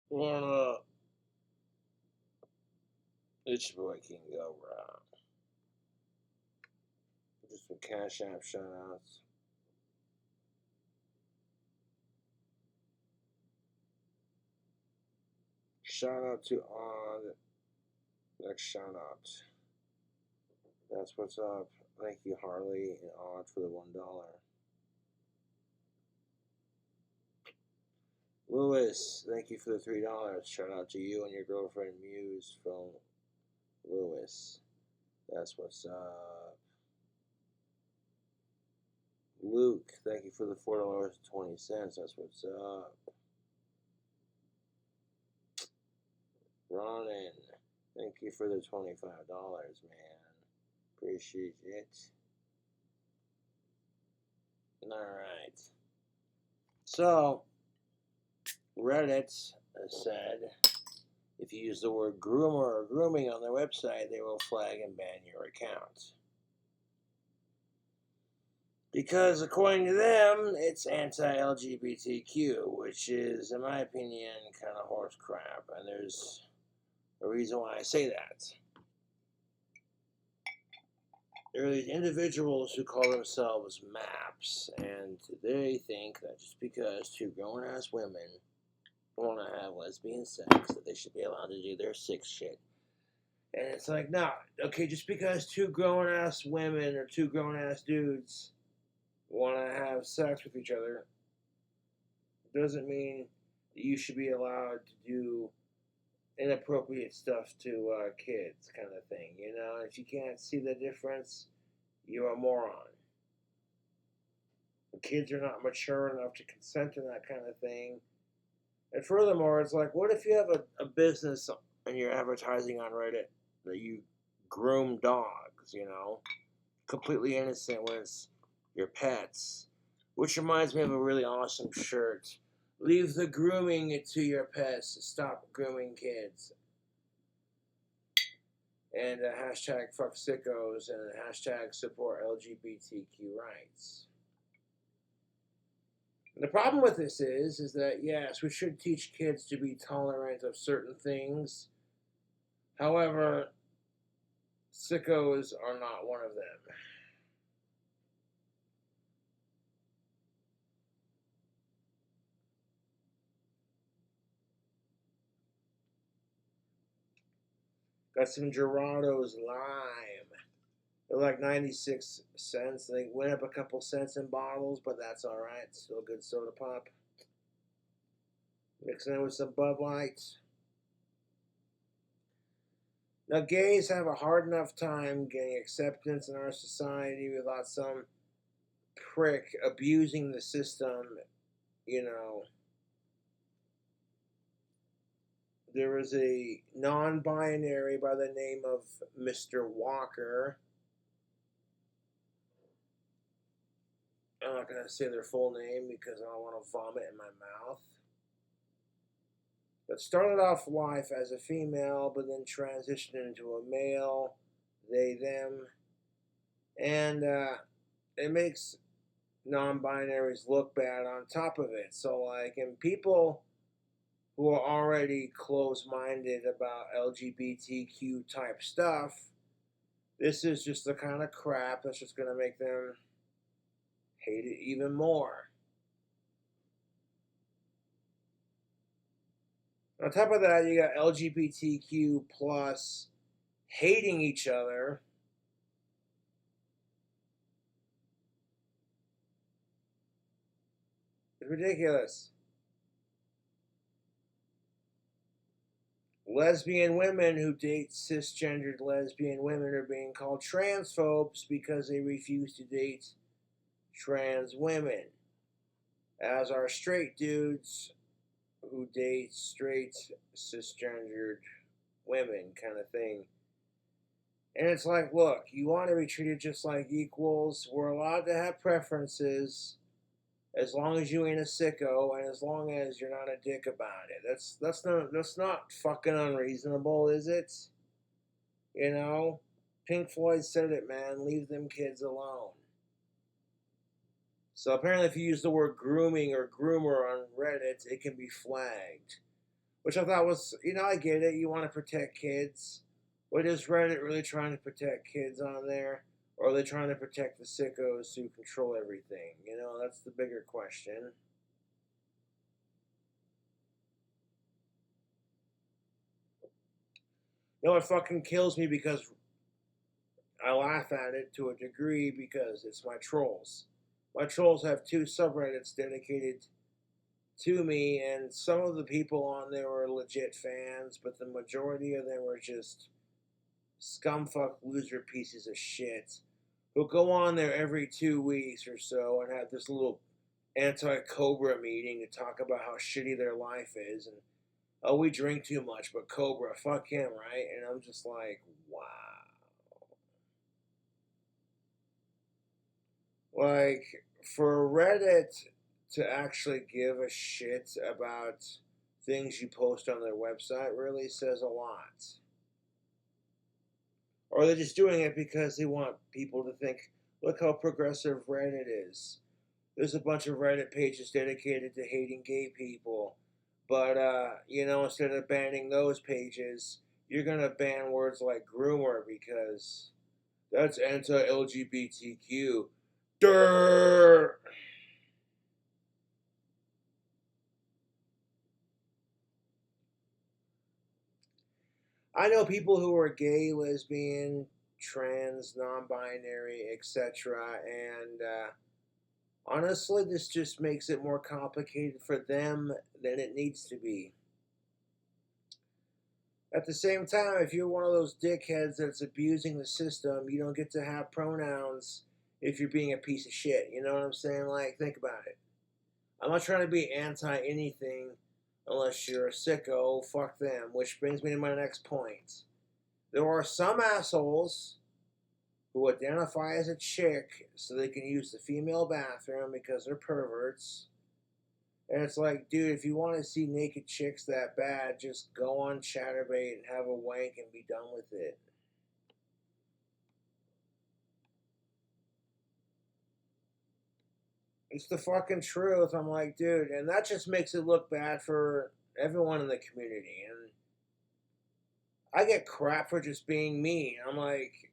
What It's your boy KingCobra. Just some CashApp shoutouts. Shout out to Odd. Next shout out. That's what's up. Thank you, Harley and Odd, for the $1. Lewis, thank you for the $3. Shout out to you and your girlfriend Muse from Lewis. That's what's up. Luke, thank you for the $4.20. That's what's up. Ronan, thank you for the $25, man. Appreciate it. Alright. So, Reddit said if you use the word groomer or grooming on their website, they will flag and ban your account. Because according to them, it's anti-LGBTQ, which is, in my opinion, kind of horse crap. And there's a reason why I say that. There are these individuals who call themselves MAPs, and they think that just because two grown-ass women want to have lesbian sex, that they should be allowed to do their sick shit. And it's like, no, okay, just because two grown-ass women or two grown-ass dudes want to have sex with each other doesn't mean that you should be allowed to do inappropriate stuff to kids, kind of thing. You know, if you can't see the difference, you're a moron. The kids are not mature enough to consent to that kind of thing. And furthermore, it's like, what if you have a business and you're advertising on Reddit that you groom dogs, you know, completely innocent when it's your pets? Which reminds me of a really awesome shirt. Leave the grooming to your pets. Stop grooming kids. And hashtag fuck sickos and hashtag support LGBTQ rights. And the problem with this is that, yes, we should teach kids to be tolerant of certain things. However, sickos are not one of them. Got some Gerados Lime. They're like 96 cents. They went up a couple cents in bottles, but that's alright. Still good soda pop. Mixing it with some Bud Light. Now, gays have a hard enough time getting acceptance in our society without some prick abusing the system, you know. There was a non-binary by the name of Mr. Walker. I'm not going to say their full name because I don't want to vomit in my mouth. But started off life as a female, but then transitioned into a male, they, them. And it makes non-binaries look bad on top of it. So, like, and people who are already close-minded about LGBTQ type stuff, this is just the kind of crap that's just going to make them hate it even more. On top of that, you got LGBTQ plus hating each other. It's ridiculous. Lesbian women who date cisgendered lesbian women are being called transphobes because they refuse to date trans women, as are straight dudes who date straight cisgendered women, kind of thing. And it's like, look, you want to be treated just like equals. We're allowed to have preferences as long as you ain't a sicko and as long as you're not a dick about it. That's not fucking unreasonable, is it? You know? Pink Floyd said it, man. Leave them kids alone. So apparently if you use the word grooming or groomer on Reddit, it can be flagged. which I thought was, I get it. You want to protect kids. But is Reddit really trying to protect kids on there? Or are they trying to protect the sickos who control everything? That's the bigger question. It fucking kills me because I laugh at it to a degree because it's my trolls. My trolls have 2 subreddits dedicated to me, and some of the people on there were legit fans, but the majority of them were just scumfuck loser pieces of shit who go on there every 2 weeks or so and have this little anti-Cobra meeting to talk about how shitty their life is, and oh, we drink too much, but Cobra, fuck him, right? And I'm just like, wow. Like, for Reddit to actually give a shit about things you post on their website really says a lot. Or they're just doing it because they want people to think, look how progressive Reddit is. There's a bunch of Reddit pages dedicated to hating gay people. But, instead of banning those pages, you're going to ban words like groomer because that's anti-LGBTQ. Durr! I know people who are gay, lesbian, trans, non-binary, etc. And honestly, this just makes it more complicated for them than it needs to be. At the same time, if you're one of those dickheads that's abusing the system, you don't get to have pronouns if you're being a piece of shit. You know what I'm saying? Like, think about it. I'm not trying to be anti anything unless you're a sicko. Fuck them. Which brings me to my next point. There are some assholes who identify as a chick so they can use the female bathroom because they're perverts. And it's like, dude, if you want to see naked chicks that bad, just go on Chatterbait and have a wank and be done with it. It's the fucking truth. I'm like, dude, and that just makes it look bad for everyone in the community. And I get crap for just being me. I'm like,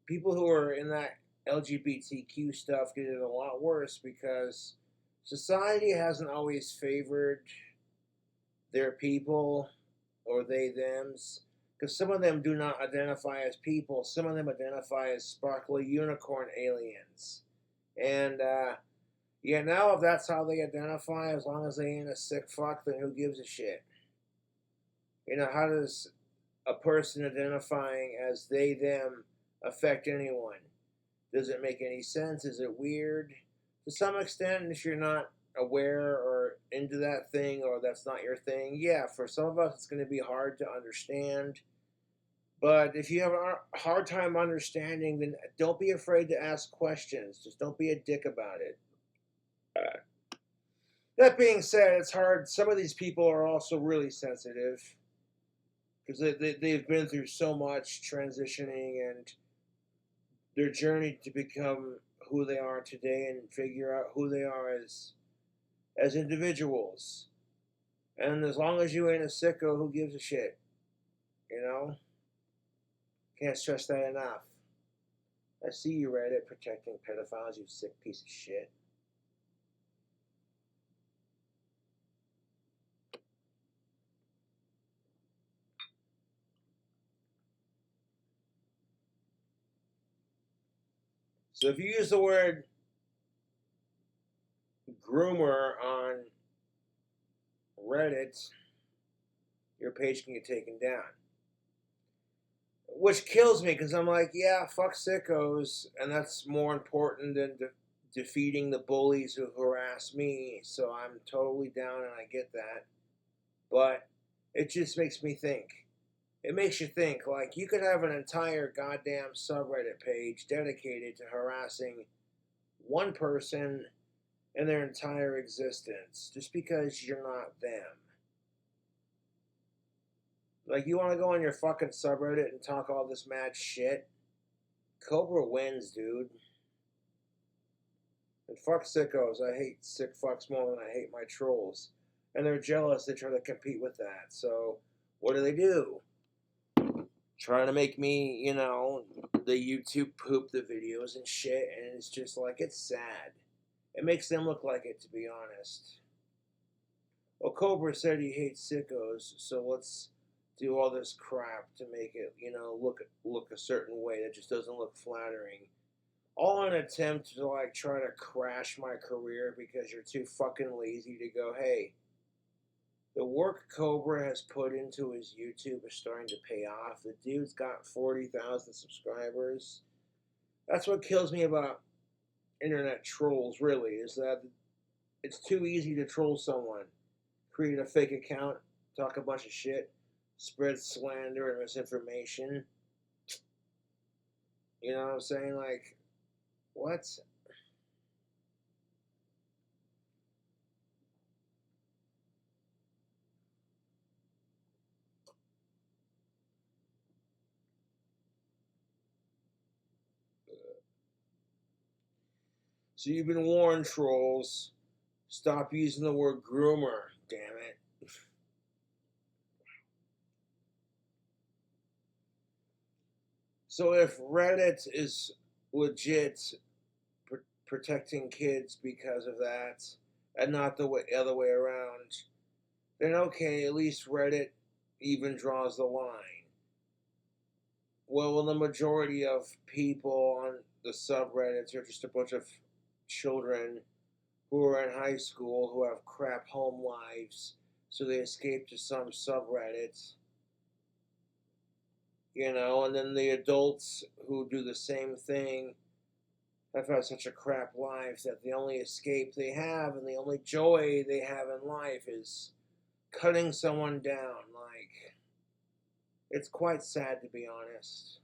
people who are in that LGBTQ stuff get it a lot worse because society hasn't always favored their people or they thems because some of them do not identify as people. Some of them identify as sparkly unicorn aliens. And yeah, now if that's how they identify, as long as they ain't a sick fuck, then who gives a shit? How does a person identifying as they them affect anyone? Does it make any sense? Is it weird? To some extent, if you're not aware or into that thing or that's not your thing, yeah, for some of us it's going to be hard to understand. But if you have a hard time understanding, then don't be afraid to ask questions. Just don't be a dick about it. That being said, it's hard. Some of these people are also really sensitive because they've been through so much transitioning and their journey to become who they are today and figure out who they are as individuals. And as long as you ain't a sicko, who gives a shit? You know? Can't stress that enough. I see you, Reddit, protecting pedophiles, you sick piece of shit. So if you use the word groomer on Reddit, your page can get taken down. Which kills me because I'm like, yeah, fuck sickos, and that's more important than defeating the bullies who harass me. So I'm totally down and I get that. But it just makes me think. It makes you think, like, you could have an entire goddamn subreddit page dedicated to harassing one person in their entire existence just because you're not them. Like, you want to go on your fucking subreddit and talk all this mad shit? Cobra wins, dude. And fuck sickos. I hate sick fucks more than I hate my trolls. and they're jealous. They try to compete with that. So what do? Trying to make me, the YouTube poop the videos and shit, and it's just like, it's sad. It makes them look like it, to be honest. Well, Cobra said he hates sickos, so let's do all this crap to make it, look a certain way that just doesn't look flattering. All in an attempt to like try to crash my career because you're too fucking lazy to go, hey, the work Cobra has put into his YouTube is starting to pay off. The dude's got 40,000 subscribers. That's what kills me about internet trolls, really, is that it's too easy to troll someone. Create a fake account, talk a bunch of shit, spread slander and misinformation. You know what I'm saying? Like, what? So you've been warned, trolls. Stop using the word groomer, damn it. So if Reddit is legit protecting kids because of that, and not the other way around, then okay, at least Reddit even draws the line. Well, the majority of people on the subreddits are just a bunch of children who are in high school who have crap home lives, so they escape to some subreddit. And then the adults who do the same thing have had such a crap life that the only escape they have and the only joy they have in life is cutting someone down. Like, it's quite sad, to be honest.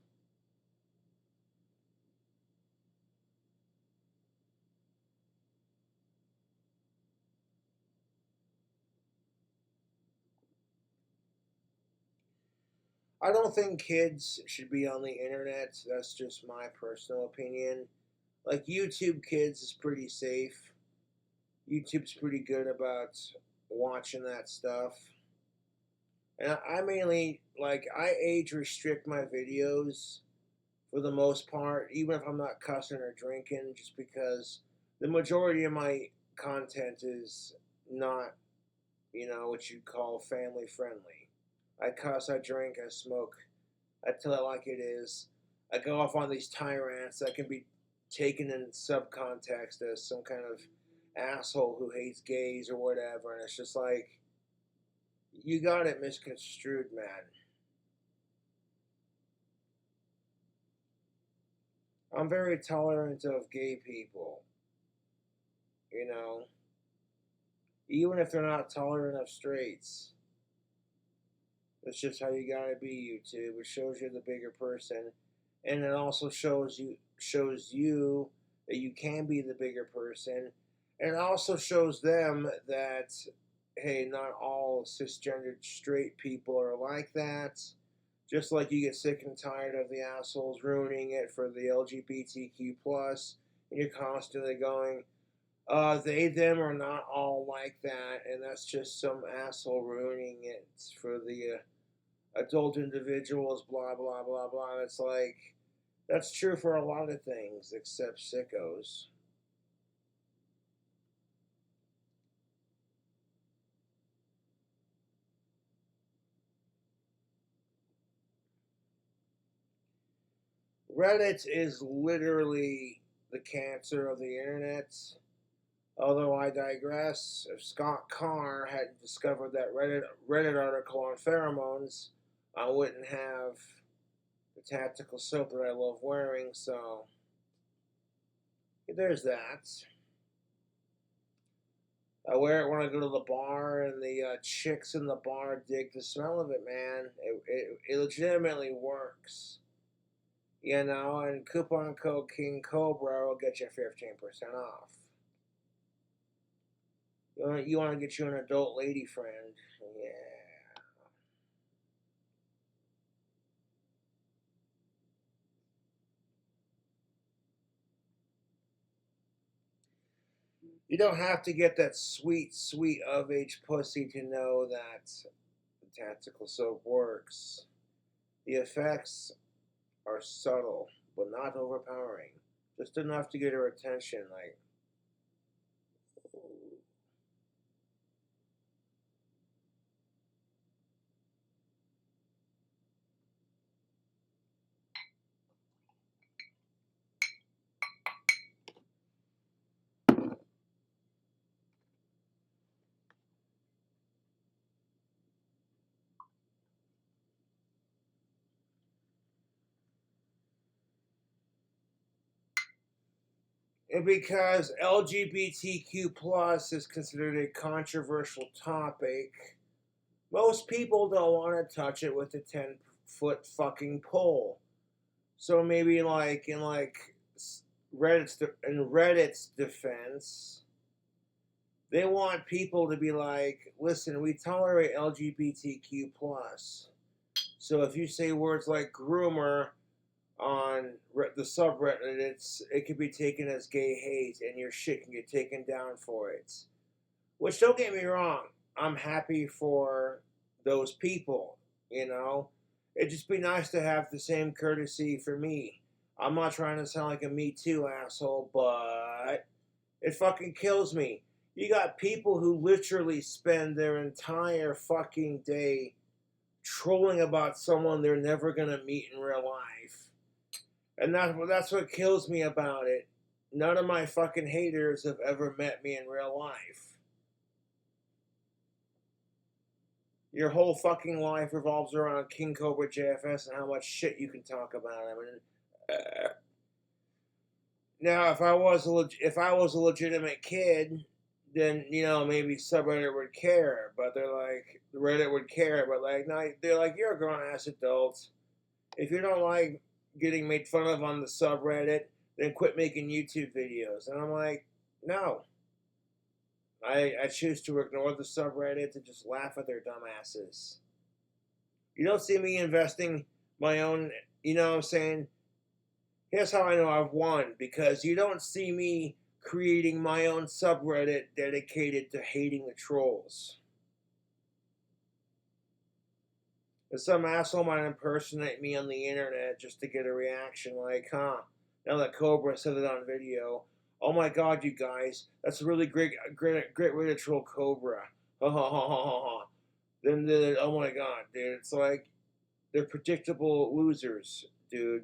I don't think kids should be on the internet. That's just my personal opinion. Like, YouTube Kids is pretty safe. YouTube's pretty good about watching that stuff. And I mainly, like, I age restrict my videos for the most part, even if I'm not cussing or drinking, just because the majority of my content is not, what you'd call family friendly. I cuss, I drink, I smoke, I tell it like it is. I go off on these tyrants that can be taken in subcontext as some kind of asshole who hates gays or whatever, and it's just like, you got it misconstrued, man. I'm very tolerant of gay people, you know, even if they're not tolerant of straights. That's just how you gotta be, YouTube. It shows you're the bigger person, and it also shows you that you can be the bigger person, and it also shows them that, hey, not all cisgendered straight people are like that. Just like you get sick and tired of the assholes ruining it for the LGBTQ plus, and you're constantly going, they them are not all like that, and that's just some asshole ruining it for the adult individuals, blah blah blah blah. And it's like, that's true for a lot of things except sickos. Reddit is literally the cancer of the internet. Although I digress, if Scott Carr hadn't discovered that Reddit article on pheromones, I wouldn't have the tactical soap that I love wearing. So there's that. I wear it when I go to the bar, and the chicks in the bar dig the smell of it, man. It legitimately works. And coupon code King Cobra will get you 15% off. You want to get you an adult lady friend. Yeah. You don't have to get that sweet, sweet of age pussy to know that the tactical soap works. The effects are subtle, but not overpowering. Just enough to get her attention, like, and because LGBTQ plus is considered a controversial topic, most people don't want to touch it with a 10-foot fucking pole. So maybe like in Reddit's defense, they want people to be like, listen, we tolerate LGBTQ plus. So if you say words like groomer on the subreddit, it could be taken as gay hate, and your shit can get taken down for it. Which, don't get me wrong, I'm happy for those people. You know, it'd just be nice to have the same courtesy for me. I'm not trying to sound like a Me Too asshole, but it fucking kills me. You got people who literally spend their entire fucking day trolling about someone they're never gonna meet in real life. And that's what kills me about it. None of my fucking haters have ever met me in real life. Your whole fucking life revolves around King Cobra JFS and how much shit you can talk about him. Now, if I was a legitimate kid, then maybe subreddit would care. But they're like Reddit would care. But like, no, they're like, you're a grown ass adult. If you don't like getting made fun of on the subreddit, then quit making YouTube videos. And I'm like, no. I choose to ignore the subreddit to just laugh at their dumbasses. You don't see me investing my own, you know what I'm saying? Here's how I know I've won, because you don't see me creating my own subreddit dedicated to hating the trolls. And some asshole might impersonate me on the internet just to get a reaction like, huh, now that Cobra said it on video, oh my god, you guys, that's a really great way to troll Cobra. Ha ha ha ha ha ha. Then, oh my god, dude, it's like, they're predictable losers, dude.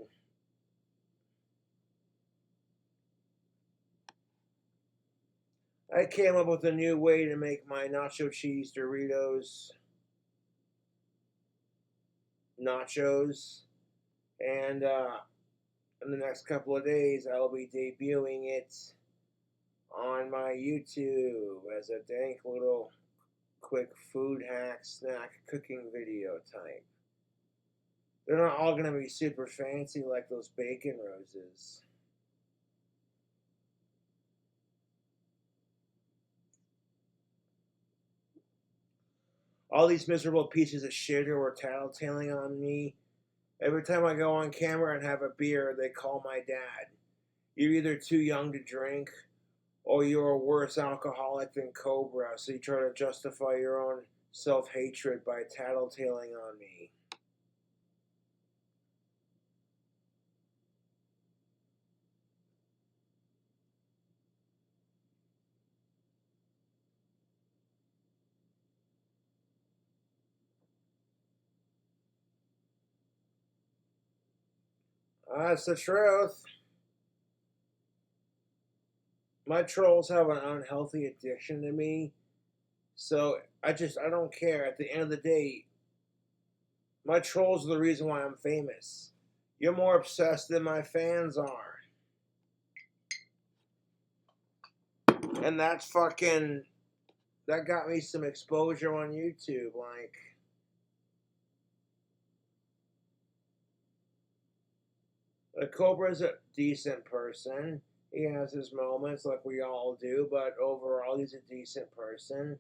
I came up with a new way to make my nacho cheese Doritos nachos, and in the next couple of days, I'll be debuting it on my YouTube as a dank little quick food hack snack cooking video type. They're not all going to be super fancy like those bacon roses. All these miserable pieces of shit who are tattletaling on me. Every time I go on camera and have a beer, they call my dad. You're either too young to drink, or you're a worse alcoholic than Cobra, so you try to justify your own self-hatred by tattletaling on me. That's the truth. My trolls have an unhealthy addiction to me, so I don't care. At the end of the day, my trolls are the reason why I'm famous. You're more obsessed than my fans are. And that got me some exposure on YouTube. Like, the Cobra's a decent person. He has his moments like we all do, but overall he's a decent person.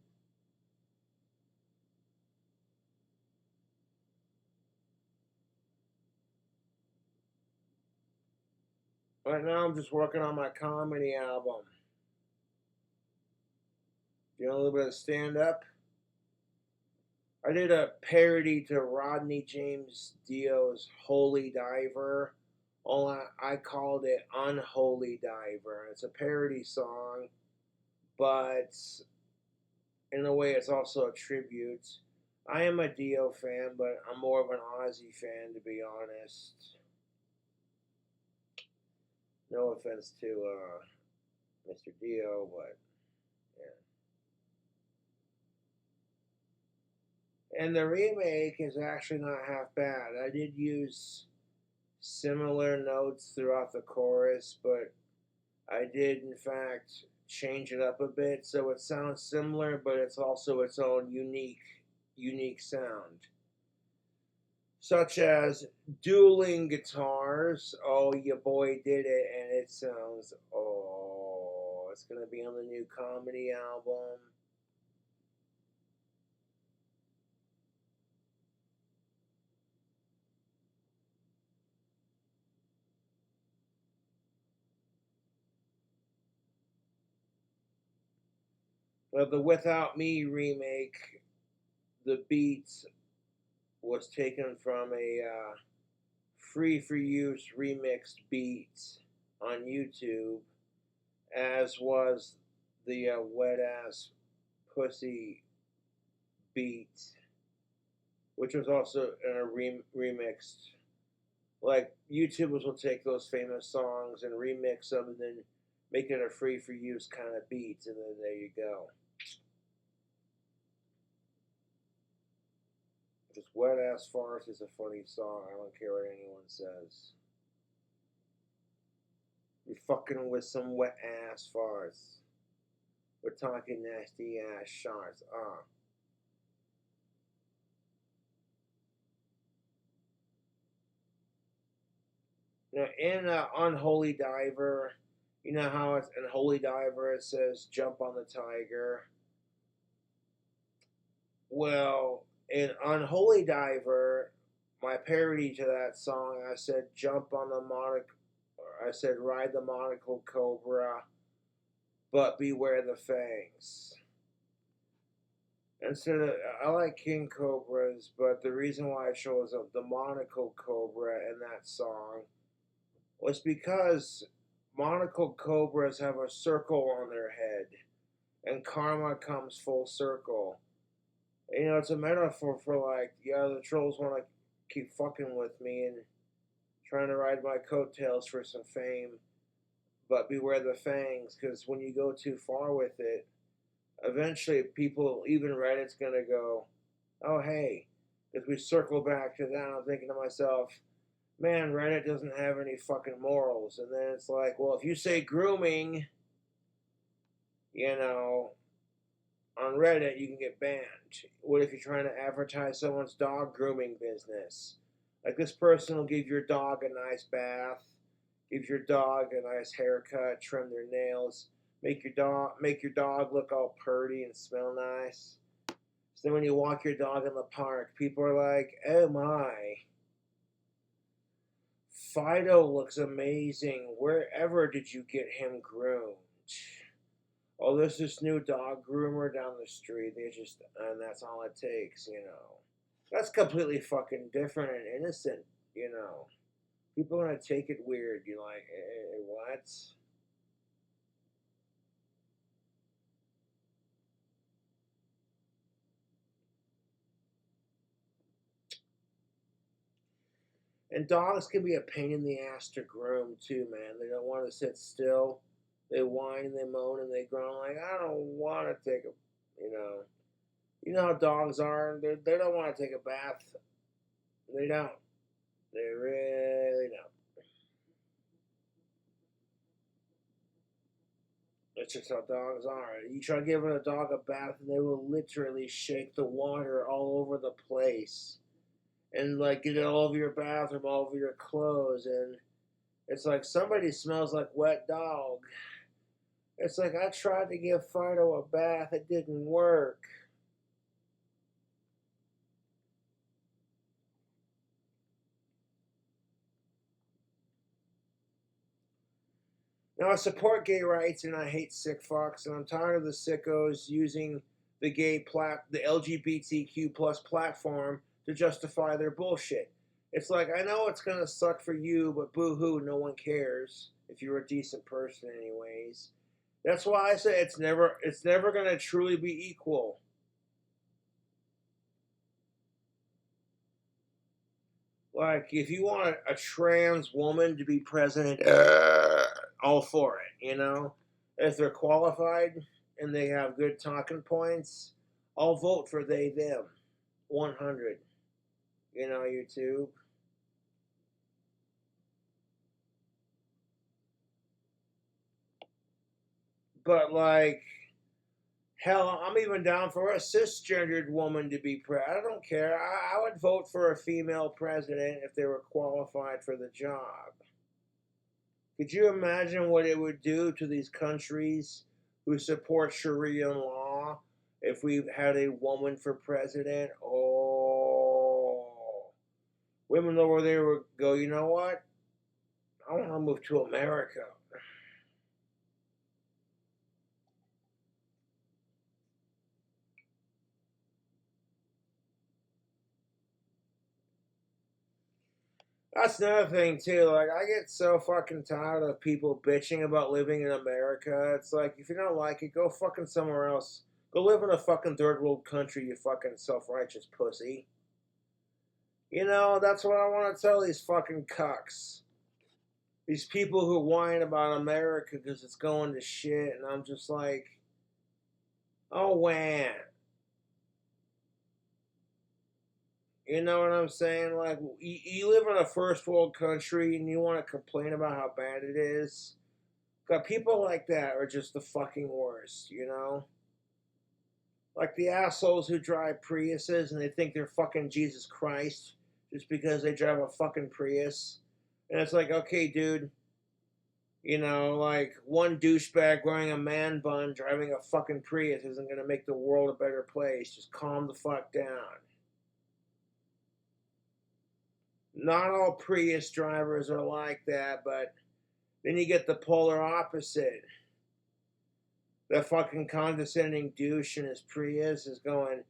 Right now I'm just working on my comedy album. doing a little bit of stand up. I did a parody to Rodney James Dio's Holy Diver. Only I called it Unholy Diver. It's a parody song, but in a way it's also a tribute. I am a Dio fan, but I'm more of an Ozzy fan, to be honest. No offense to Mr. Dio, but yeah. And the remake is actually not half bad. I did use similar notes throughout the chorus, but I did in fact change it up a bit so it sounds similar, but it's also its own unique sound. Such as dueling guitars. Oh, your boy did it, and it sounds, oh, it's gonna be on the new comedy album. But the Without Me remake, the beats was taken from a free for use remixed beat on YouTube, as was the Wet Ass Pussy beat, which was also remixed. Like, YouTubers will take those famous songs and remix them and then make it a free for use kind of beat, and then there you go. Just Wet Ass Farce is a funny song. I don't care what anyone says. You're fucking with some wet ass farce. We're talking nasty ass sharks. Now, in Unholy Diver, you know how it's in Holy Diver it says jump on the tiger? Well, in Unholy Diver, my parody to that song, I said jump on the I said ride the monocle cobra, but beware the fangs. Instead of, I like king cobras, but the reason why I chose the monocle cobra in that song was because monocle cobras have a circle on their head, and karma comes full circle. You know, it's a metaphor for like, yeah, the trolls want to keep fucking with me and trying to ride my coattails for some fame, but beware the fangs, because when you go too far with it, eventually people, even Reddit's gonna go, oh hey, as we circle back to that, I'm thinking to myself, man, Reddit doesn't have any fucking morals. And then it's like, well, if you say grooming, you know, on Reddit, you can get banned. What if you're trying to advertise someone's dog grooming business? Like, this person will give your dog a nice bath, give your dog a nice haircut, trim their nails, make your dog look all purty and smell nice. So then when you walk your dog in the park, people are like, oh my, Fido looks amazing. Wherever did you get him groomed? Oh, there's this new dog groomer down the street. And that's all it takes, you know. That's completely fucking different and innocent, you know. People are gonna take it weird. You're like, what? And dogs can be a pain in the ass to groom too, man. They don't want to sit still. They whine and they moan and they groan like, I don't want to take a, you know how dogs are. They don't want to take a bath. They don't. They really don't. That's just how dogs are. You try giving a dog a bath, and they will literally shake the water all over the place, and like get it all over your bathroom, all over your clothes, and it's like somebody smells like wet dog. It's like I tried to give Fido a bath, it didn't work. Now, I support gay rights and I hate sick fucks, and I'm tired of the sickos using the LGBTQ plus platform to justify their bullshit. It's like, I know it's gonna suck for you, but boo hoo, no one cares if you're a decent person, anyways. That's why I say it's never gonna truly be equal. Like, if you want a trans woman to be president, all for it, you know? If they're qualified and they have good talking points, I'll vote for they, them. 100. You know, YouTube. But, like, hell, I'm even down for a cisgendered woman to be president. I don't care. I would vote for a female president if they were qualified for the job. Could you imagine what it would do to these countries who support Sharia law if we had a woman for president? Oh, women over there would go, you know what? I want to move to America. That's another thing too. Like, I get so fucking tired of people bitching about living in America. It's like, if you don't like it, go fucking somewhere else. Go live in a fucking third world country, you fucking self righteous pussy. You know, that's what I want to tell these fucking cucks. These people who whine about America because it's going to shit, and I'm just like, oh, man. You know what I'm saying? Like, you live in a first world country and you want to complain about how bad it is. God, people like that are just the fucking worst, you know? Like the assholes who drive Priuses and they think they're fucking Jesus Christ just because they drive a fucking Prius. And it's like, okay, dude, you know, like one douchebag wearing a man bun driving a fucking Prius isn't going to make the world a better place. Just calm the fuck down. Not all Prius drivers are like that, but then you get the polar opposite. The fucking condescending douche in his Prius is going,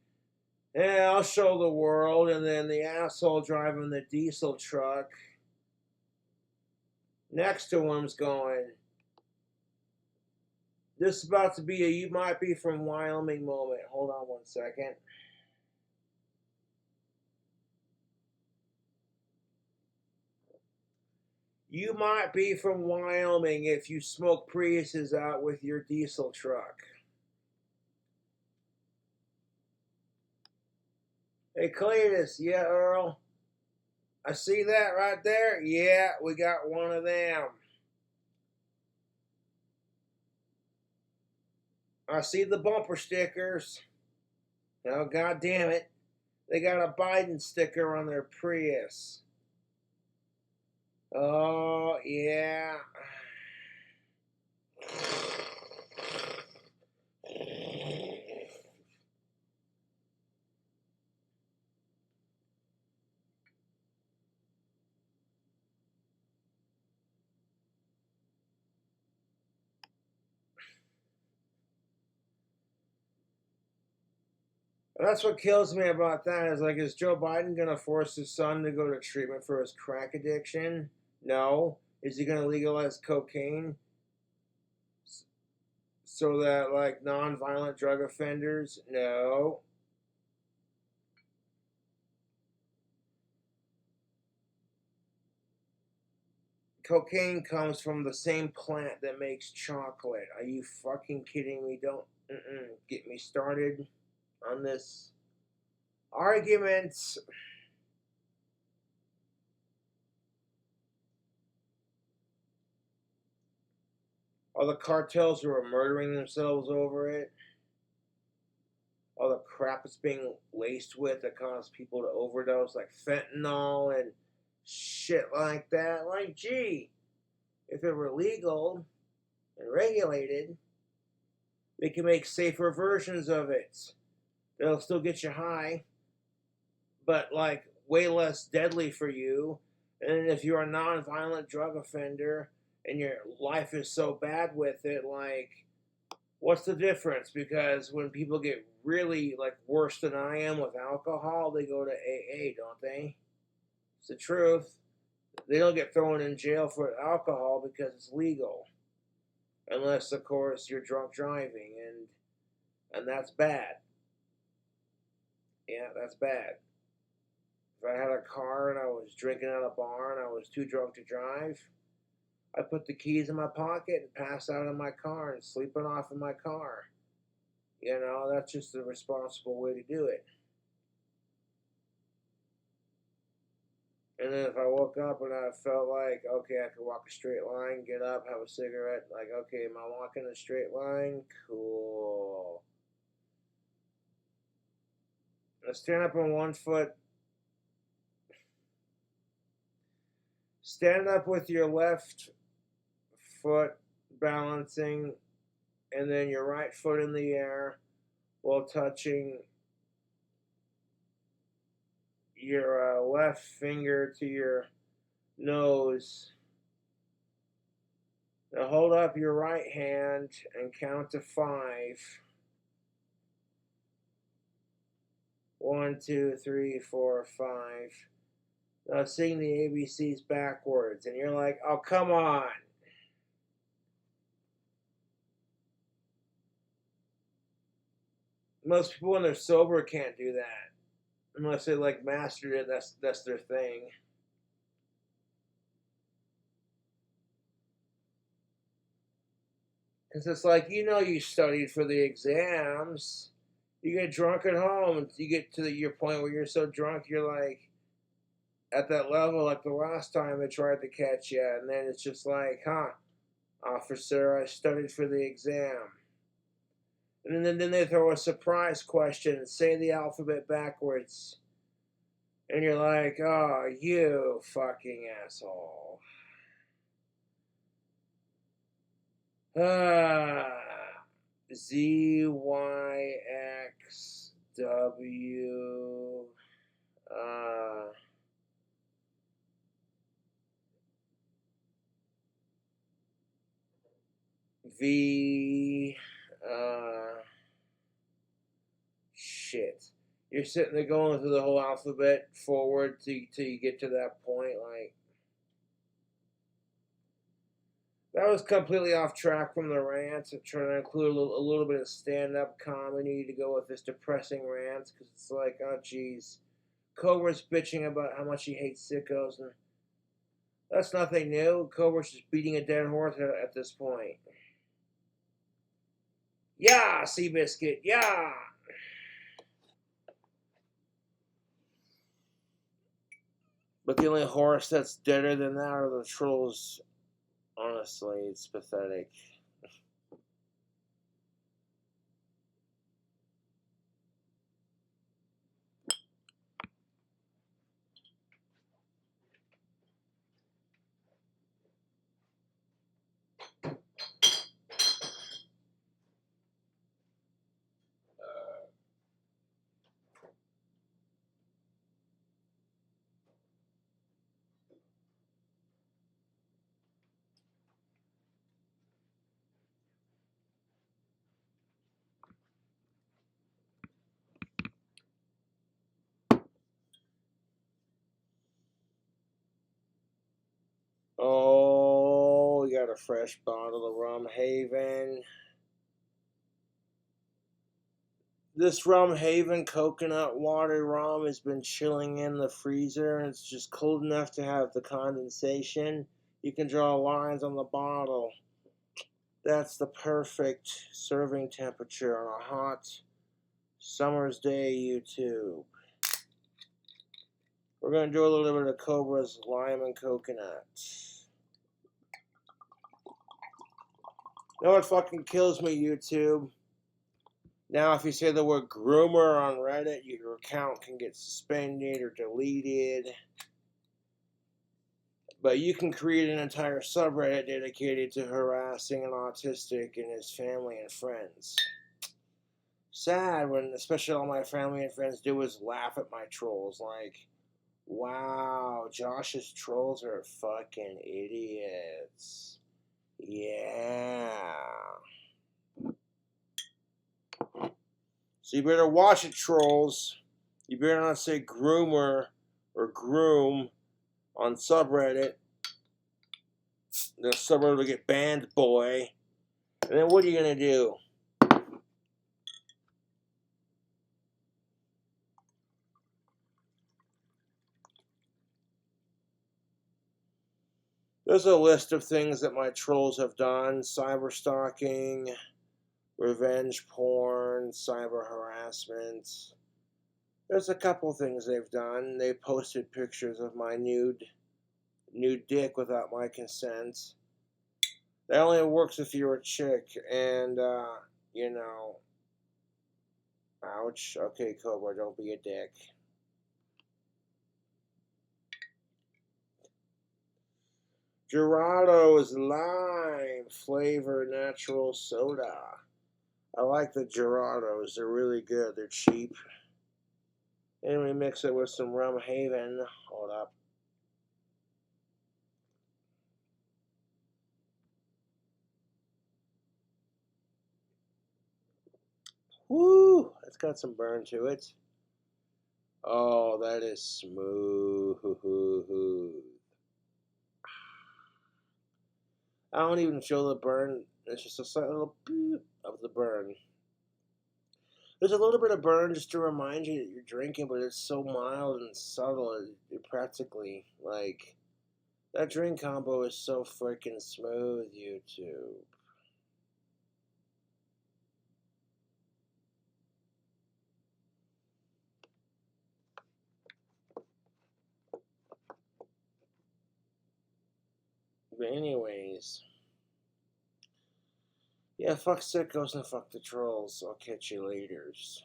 yeah, I'll show the world. And then the asshole driving the diesel truck next to him's going, this is about to be a you might be from Wyoming moment. Hold on one second. You might be from Wyoming if you smoke Priuses out with your diesel truck. Hey, Cletus, yeah, Earl? I see that right there. Yeah, we got one of them. I see the bumper stickers. Oh, God damn it. They got a Biden sticker on their Prius. Oh, yeah. And that's what kills me about that is like, is Joe Biden going to force his son to go to treatment for his crack addiction? No. Is he going to legalize cocaine so that, like, non-violent drug offenders? No. Cocaine comes from the same plant that makes chocolate. Are you fucking kidding me? Don't get me started on this argument. All the cartels who are murdering themselves over it. All the crap it's being laced with that causes people to overdose, like fentanyl and shit like that. Like, gee, if it were legal and regulated, they can make safer versions of it. They'll still get you high, but like way less deadly for you. And if you're a non-violent drug offender and your life is so bad with it, like, what's the difference? Because when people get really, like, worse than I am with alcohol, they go to AA, don't they? It's the truth. They don't get thrown in jail for alcohol because it's legal. Unless, of course, you're drunk driving, and that's bad. Yeah, that's bad. If I had a car and I was drinking at a bar and I was too drunk to drive, I put the keys in my pocket and pass out in my car and sleeping off in my car. You know, that's just the responsible way to do it. And then if I woke up and I felt like, okay, I could walk a straight line, get up, have a cigarette, like, okay, am I walking a straight line? Cool. Now stand up on one foot. Stand up with your left foot balancing, and then your right foot in the air while touching your left finger to your nose. Now hold up your right hand and count to 5. 1, 2, 3, 4, 5. Now sing the ABCs backwards, and you're like, oh, come on. Most people when they're sober can't do that. Unless they like mastered it, that's their thing. Because it's like, you studied for the exams. You get drunk at home, and you get to your point where you're so drunk, you're like, at that level, like the last time they tried to catch you, and then it's just like, officer, I studied for the exam. And then they throw a surprise question and say the alphabet backwards. And you're like, oh, you fucking asshole. Z, Y, X, W, V, shit. You're sitting there going through the whole alphabet forward till you get to that point, like. That was completely off track from the rant. I'm trying to include a little bit of stand-up comedy to go with this depressing rant, because it's like, oh, geez. Cobra's bitching about how much he hates sickos, and that's nothing new. Cobra's just beating a dead horse at this point. Yeah, Seabiscuit, yeah! But the only horse that's deader than that are the trolls. Honestly, it's pathetic. Oh, we got a fresh bottle of Rum Haven. This Rum Haven coconut water rum has been chilling in the freezer, and it's just cold enough to have the condensation. You can draw lines on the bottle. That's the perfect serving temperature on a hot summer's day, YouTube. We're going to do a little bit of Cobra's lime and coconut. You know what fucking kills me, YouTube? Now, if you say the word groomer on Reddit, your account can get suspended or deleted. But you can create an entire subreddit dedicated to harassing an autistic and his family and friends. Sad when especially all my family and friends do is laugh at my trolls. Like, wow, Josh's trolls are fucking idiots. Yeah. So you better watch it, trolls. You better not say groomer or groom on subreddit. The subreddit will get banned, boy. And then what are you gonna do? There's a list of things that my trolls have done: cyber stalking, revenge porn, cyber harassment. There's a couple things they've done. They posted pictures of my nude dick without my consent. That only works if you're a chick, and you know, ouch. Okay, Cobra, don't be a dick. Gerardo's lime flavor natural soda. I like the Gerardos. They're really good. They're cheap. And we mix it with some Rum Haven. Hold up. Woo! It's got some burn to it. Oh, that is smooth. I don't even feel the burn. It's just a slight little beep of the burn. There's a little bit of burn just to remind you that you're drinking, but it's so mild and subtle. It practically, like, that drink combo is so freaking smooth, YouTube. But anyways, yeah, fuck sickos and fuck the trolls. I'll catch you laters.